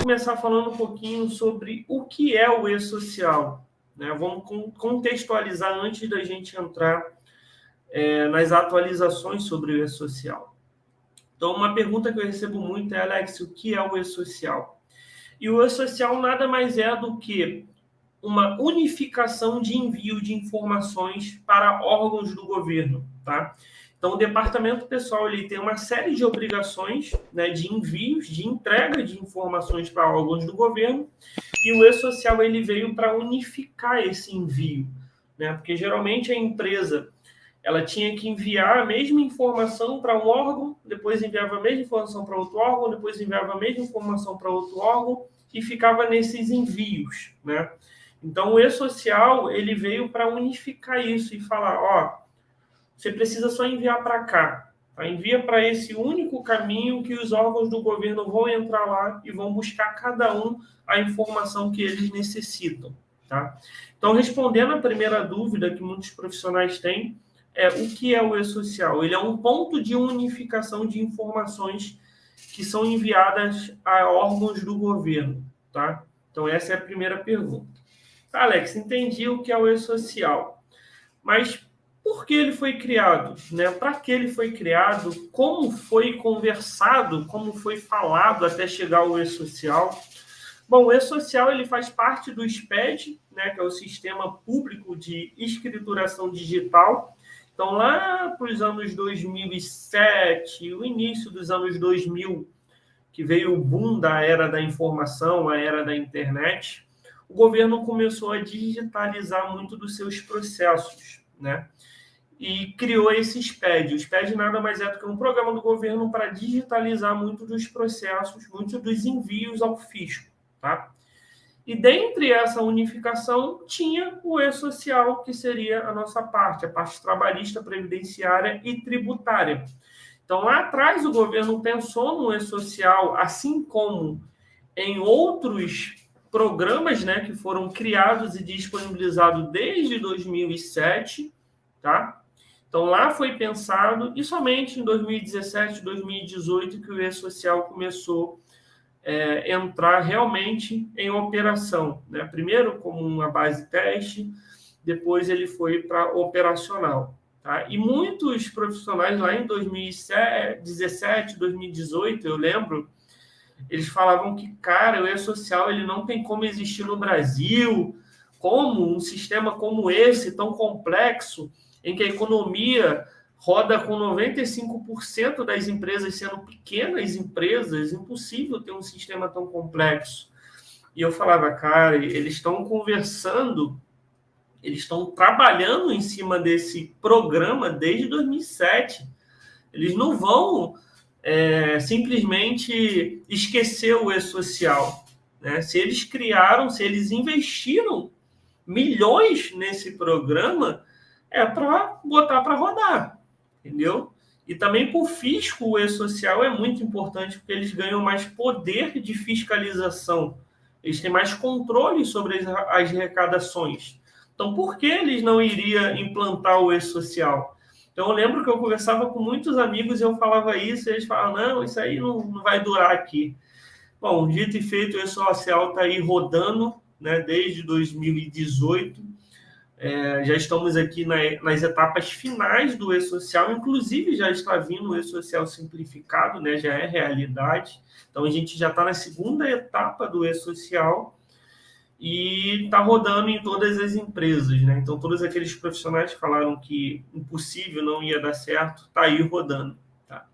começar falando um pouquinho sobre o que é o e-social, né? Vamos contextualizar antes da gente entrar nas atualizações sobre o e-social. Então, uma pergunta que eu recebo muito é, Alex, o que é o e-social? E o e-social nada mais é do que uma unificação de envio de informações para órgãos do governo, tá? Então, o departamento pessoal ele tem uma série de obrigações, né, de envios, de entrega de informações para órgãos do governo, e o e-social ele veio para unificar esse envio, né? Porque geralmente a empresa ela tinha que enviar a mesma informação para um órgão, depois enviava a mesma informação para outro órgão, depois enviava a mesma informação para outro órgão e ficava nesses envios, né? Então, o e-social ele veio para unificar isso e falar, ó, você precisa só enviar para cá, tá? Envia para esse único caminho que os órgãos do governo vão entrar lá e vão buscar cada um a informação que eles necessitam, tá? Então, respondendo a primeira dúvida que muitos profissionais têm, o que é o e-social? Ele é um ponto de unificação de informações que são enviadas a órgãos do governo, tá? Então, essa é a primeira pergunta. Tá, Alex, entendi o que é o e-social, mas por que ele foi criado, né? Para que ele foi criado? Como foi conversado? Como foi falado até chegar ao e-social? Bom, o e-social ele faz parte do SPED, né? Que é o Sistema Público de Escrituração Digital. Então, lá para os anos 2007, o início dos anos 2000, que veio o boom da era da informação, a era da internet, o governo começou a digitalizar muito dos seus processos, né? E criou esse SPED. O SPED nada mais é do que um programa do governo para digitalizar muito dos processos, muito dos envios ao fisco, tá? E dentre essa unificação tinha o e-social, que seria a nossa parte, a parte trabalhista, previdenciária e tributária. Então, lá atrás, o governo pensou no e-social, assim como em outros programas, né, que foram criados e disponibilizados desde 2007, tá? Então, lá foi pensado, e somente em 2017, 2018, que o e-social começou a entrar realmente em operação, né? Primeiro como uma base teste, depois ele foi para operacional. Tá? E muitos profissionais lá em 2017, 2018, eu lembro, eles falavam que, cara, o e-social ele não tem como existir no Brasil, como um sistema como esse, tão complexo, em que a economia roda com 95% das empresas sendo pequenas empresas, impossível ter um sistema tão complexo. E eu falava, cara, eles estão conversando, eles estão trabalhando em cima desse programa desde 2007. Eles não vão simplesmente esquecer o e-social, né? Se eles criaram, se eles investiram milhões nesse programa, é para botar para rodar, entendeu? E também para o fisco, o e-social é muito importante, porque eles ganham mais poder de fiscalização, eles têm mais controle sobre as arrecadações. Então, por que eles não iriam implantar o e-social? Então, eu lembro que eu conversava com muitos amigos e eu falava isso, e eles falavam, não, isso aí não vai durar aqui. Bom, dito e feito, o e-social está aí rodando, né, desde 2018. Já estamos aqui nas etapas finais do e-social, inclusive já está vindo o e-social simplificado, né, já é realidade. Então, a gente já está na segunda etapa do e-social, e está rodando em todas as empresas, né? Então, todos aqueles profissionais que falaram que impossível, não ia dar certo, está aí rodando. Tá?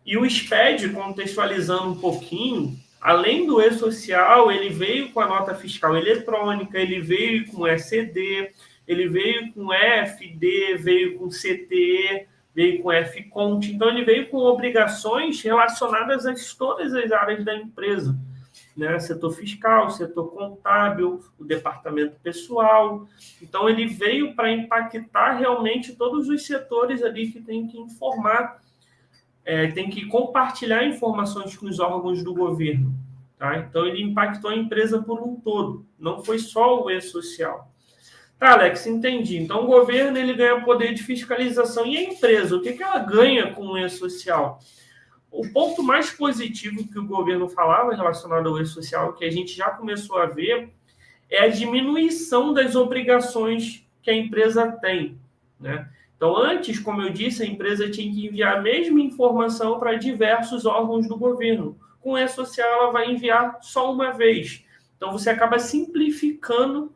E o SPED, contextualizando um pouquinho, além do e-social, ele veio com a nota fiscal eletrônica, ele veio com ECD, ele veio com FD, veio com CTE, veio com FCONT. Então, ele veio com obrigações relacionadas a todas as áreas da empresa. Né, setor fiscal, setor contábil, o departamento pessoal. Então, ele veio para impactar realmente todos os setores ali que tem que informar, tem que compartilhar informações com os órgãos do governo. Tá? Então, ele impactou a empresa por um todo, não foi só o e-social. Tá, Alex, entendi. Então, o governo ele ganha poder de fiscalização. E a empresa, o que ela ganha com o e-social? O ponto mais positivo que o governo falava relacionado ao E-Social, que a gente já começou a ver, é a diminuição das obrigações que a empresa tem, né? Então, antes, como eu disse, a empresa tinha que enviar a mesma informação para diversos órgãos do governo. Com o E-Social, ela vai enviar só uma vez. Então, você acaba simplificando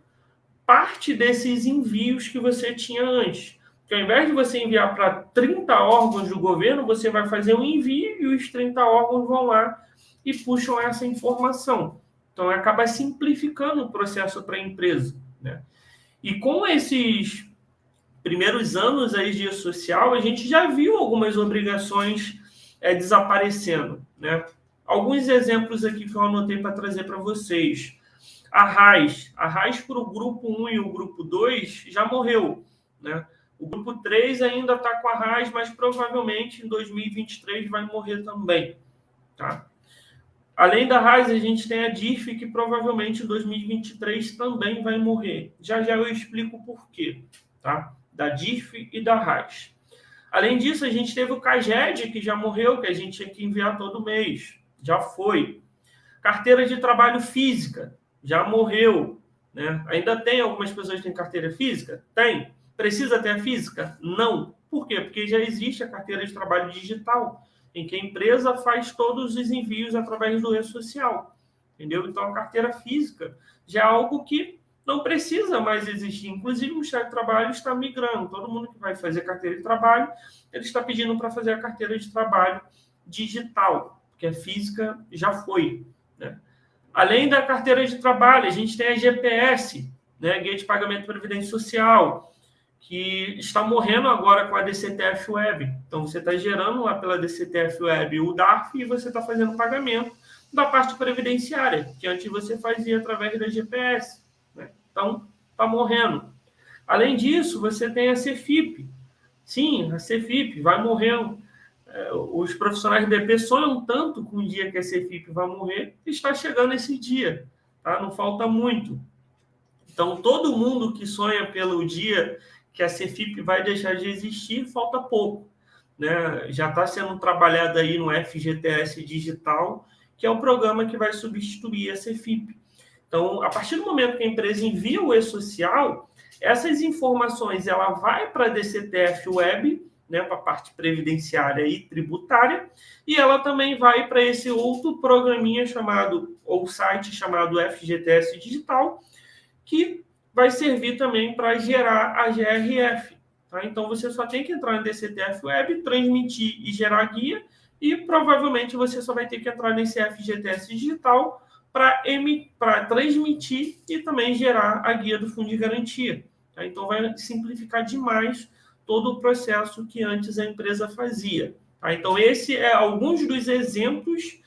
parte desses envios que você tinha antes. Porque ao invés de você enviar para 30 órgãos do governo, você vai fazer um envio e os 30 órgãos vão lá e puxam essa informação. Então, acaba simplificando o processo para a empresa, né? E com esses primeiros anos aí de social, a gente já viu algumas obrigações desaparecendo, né? Alguns exemplos aqui que eu anotei para trazer para vocês. A RAIS para o grupo 1 e o grupo 2 já morreu, né? O grupo 3 ainda está com a RAIS, mas provavelmente em 2023 vai morrer também, tá? Além da RAIS, a gente tem a DIRF, que provavelmente em 2023 também vai morrer. Já já eu explico por quê, tá? Da DIRF e da RAIS. Além disso, a gente teve o CAGED, que já morreu, que a gente tinha que enviar todo mês. Já foi. Carteira de trabalho física, já morreu, né? Ainda tem algumas pessoas que têm carteira física? Tem. Precisa ter a física? Não. Por quê? Porque já existe a carteira de trabalho digital, em que a empresa faz todos os envios através do E-Social, entendeu? Então, a carteira física já é algo que não precisa mais existir. Inclusive, o Ministério do Trabalho está migrando. Todo mundo que vai fazer carteira de trabalho, ele está pedindo para fazer a carteira de trabalho digital, porque a física já foi, né? Além da carteira de trabalho, a gente tem a GPS, né, Guia de Pagamento de Previdência Social, que está morrendo agora com a DCTF Web. Então, você está gerando lá pela DCTF Web o DARF e você está fazendo pagamento da parte previdenciária, que antes você fazia através da GPS, né? Então, está morrendo. Além disso, você tem a CEFIP. Sim, a CEFIP vai morrendo. Os profissionais de DP sonham tanto com o dia que a CEFIP vai morrer, que está chegando esse dia, tá? Não falta muito. Então, todo mundo que sonha pelo dia que a CEFIP vai deixar de existir, falta pouco, né? Já está sendo trabalhado aí no FGTS Digital, que é o programa que vai substituir a CEFIP. Então, a partir do momento que a empresa envia o E-Social, essas informações ela vai para a DCTF Web, né, para a parte previdenciária e tributária, e ela também vai para esse outro programinha chamado, ou site chamado FGTS Digital, que vai servir também para gerar a GRF. Tá? Então, você só tem que entrar na DCTF Web, transmitir e gerar guia, e provavelmente você só vai ter que entrar nesse FGTS Digital para transmitir e também gerar a guia do Fundo de Garantia. Tá? Então, vai simplificar demais todo o processo que antes a empresa fazia. Tá? Então, esse é alguns dos exemplos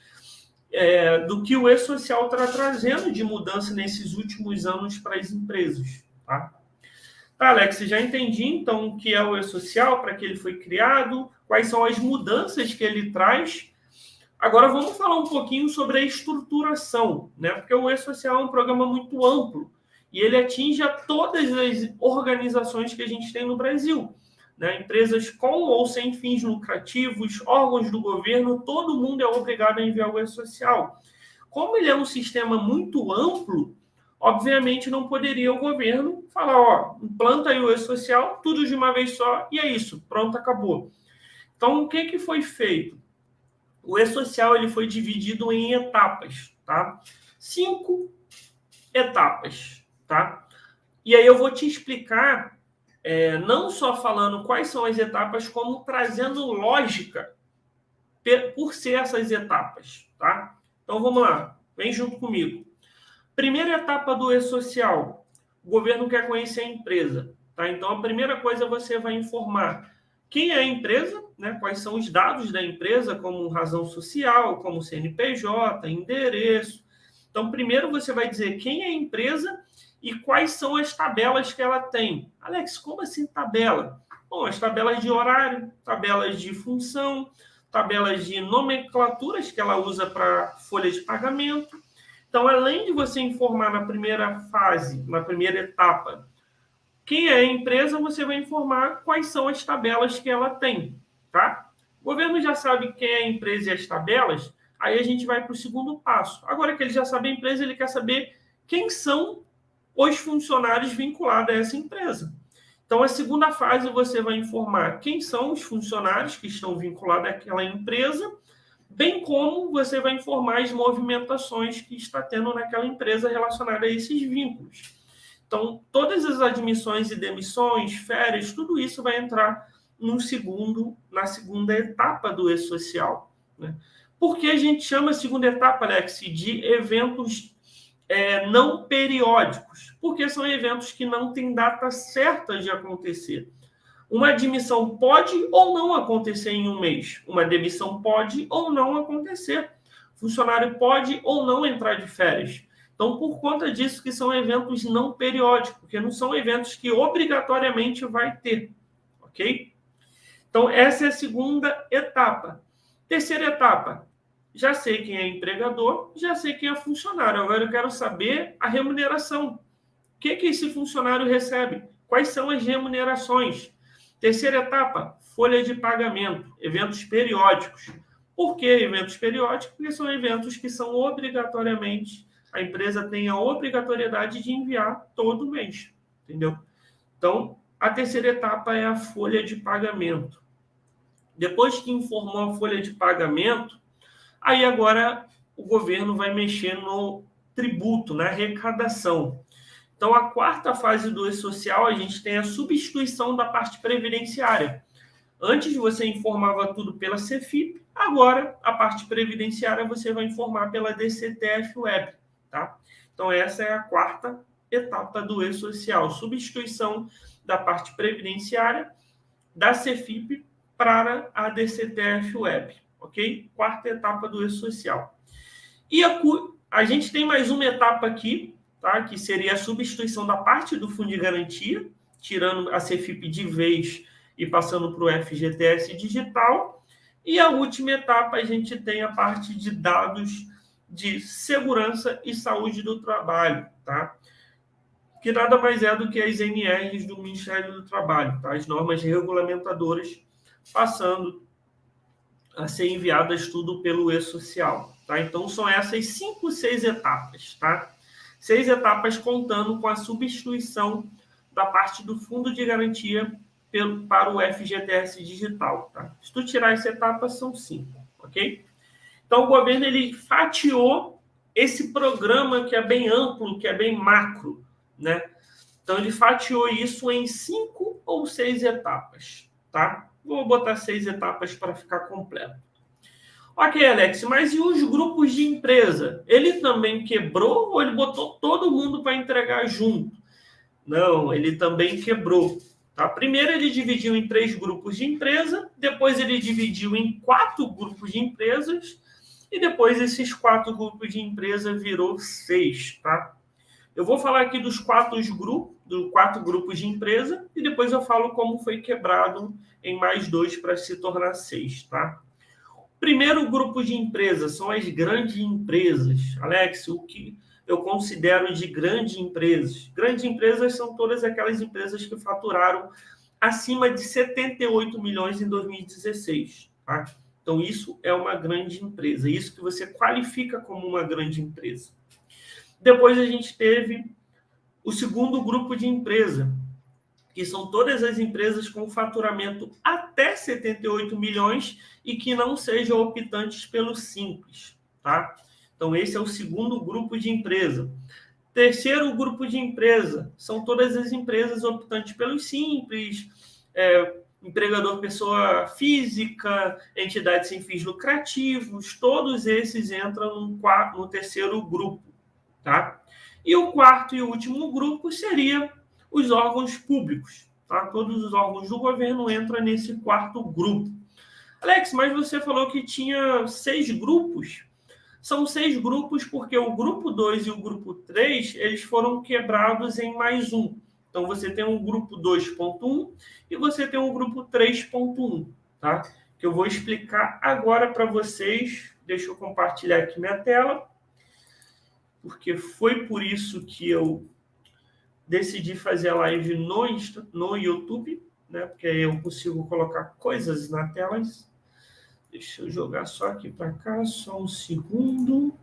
do que o E-Social está trazendo de mudança nesses últimos anos para as empresas. Tá, Alex, já entendi, então, o que é o E-Social, para que ele foi criado, quais são as mudanças que ele traz. Agora, vamos falar um pouquinho sobre a estruturação, né? Porque o E-Social é um programa muito amplo e ele atinge a todas as organizações que a gente tem no Brasil, né? Empresas com ou sem fins lucrativos, órgãos do governo, todo mundo é obrigado a enviar o E-Social. Como ele é um sistema muito amplo, obviamente não poderia o governo falar, ó, implanta aí o E-Social, tudo de uma vez só, e é isso, pronto, acabou. Então, o que foi feito? O E-Social ele foi dividido em etapas, tá? 5 etapas, tá? E aí eu vou te explicar, não só falando quais são as etapas, como trazendo lógica por ser essas etapas, tá? Então vamos lá, vem junto comigo. Primeira etapa do E-Social, o governo quer conhecer a empresa, tá? Então a primeira coisa você vai informar quem é a empresa, né? Quais são os dados da empresa, como razão social, como CNPJ, endereço. Então, primeiro você vai dizer quem é a empresa e quais são as tabelas que ela tem. Alex, como assim tabela? Bom, as tabelas de horário, tabelas de função, tabelas de nomenclaturas que ela usa para folha de pagamento. Então, além de você informar na primeira fase, na primeira etapa, quem é a empresa, você vai informar quais são as tabelas que ela tem, tá? O governo já sabe quem é a empresa e as tabelas, aí a gente vai para o segundo passo. Agora que ele já sabe a empresa, ele quer saber quem são os funcionários vinculados a essa empresa. Então, a segunda fase, você vai informar quem são os funcionários que estão vinculados àquela empresa, bem como você vai informar as movimentações que está tendo naquela empresa relacionada a esses vínculos. Então, todas as admissões e demissões, férias, tudo isso vai entrar na segunda etapa do e-social. Né? Por que a gente chama a segunda etapa, Alex, de eventos não periódicos? Porque são eventos que não têm data certa de acontecer. Uma admissão pode ou não acontecer em um mês. Uma demissão pode ou não acontecer. O funcionário pode ou não entrar de férias. Então, por conta disso que são eventos não periódicos, porque não são eventos que obrigatoriamente vai ter, ok? Então, essa é a segunda etapa. Terceira etapa, já sei quem é empregador, já sei quem é funcionário. Agora eu quero saber a remuneração. O que esse funcionário recebe? Quais são as remunerações? Terceira etapa, folha de pagamento, eventos periódicos. Por que eventos periódicos? Porque são eventos que são obrigatoriamente, a empresa tem a obrigatoriedade de enviar todo mês, entendeu? Então, a terceira etapa é a folha de pagamento. Depois que informou a folha de pagamento, aí agora o governo vai mexer no tributo, na arrecadação. Então, a quarta fase do e-social, a gente tem a substituição da parte previdenciária. Antes você informava tudo pela Cefip, agora a parte previdenciária você vai informar pela DCTF Web. Tá? Então, essa é a quarta etapa do e-social, substituição da parte previdenciária da Cefip para a DCTF Web, ok? Quarta etapa do e-social. E a gente tem mais uma etapa aqui, tá? Que seria a substituição da parte do fundo de garantia, tirando a Cefip de vez e passando para o FGTS digital. E a última etapa, a gente tem a parte de dados de segurança e saúde do trabalho, tá? Que nada mais é do que as NRs do Ministério do Trabalho, tá? As normas regulamentadoras passando a ser enviadas tudo pelo e-social, tá? Então, são essas 5, 6 etapas, tá? 6 etapas contando com a substituição da parte do fundo de garantia para o FGTS digital, tá? Se tu tirar essa etapa, são 5, ok? Então, o governo ele fatiou esse programa que é bem amplo, que é bem macro, né? Então, ele fatiou isso em 5 ou 6 etapas, tá? Vou botar 6 etapas para ficar completo. Ok, Alex, mas e os grupos de empresa? Ele também quebrou ou ele botou todo mundo para entregar junto? Não, ele também quebrou. Tá? Primeiro ele dividiu em 3 grupos de empresa, depois ele dividiu em 4 grupos de empresas, e depois esses 4 grupos de empresa virou 6, tá? Eu vou falar aqui dos 4 grupos de empresa e depois eu falo como foi quebrado em mais 2 para se tornar 6, tá? Primeiro grupo de empresas são as grandes empresas. Alex, o que eu considero de grandes empresas? Grandes empresas são todas aquelas empresas que faturaram acima de 78 milhões em 2016, tá? Então, isso é uma grande empresa. Isso que você qualifica como uma grande empresa. Depois a gente teve o segundo grupo de empresa, que são todas as empresas com faturamento até 78 milhões e que não sejam optantes pelo Simples, tá? Então, esse é o segundo grupo de empresa. Terceiro grupo de empresa são todas as empresas optantes pelo Simples, empregador pessoa física, entidades sem fins lucrativos, todos esses entram no terceiro grupo, tá? E o quarto e último grupo seria os órgãos públicos, tá? Todos os órgãos do governo entram nesse quarto grupo. Alex, mas você falou que tinha 6 grupos. São 6 grupos porque o grupo 2 e o grupo 3, eles foram quebrados em mais um. Então, você tem um grupo 2.1 e você tem um grupo 3.1, tá? Que eu vou explicar agora para vocês. Deixa eu compartilhar aqui minha tela, porque foi por isso que eu decidi fazer a live no YouTube, né? Porque aí eu consigo colocar coisas na tela. Deixa eu jogar só aqui para cá, só um segundo.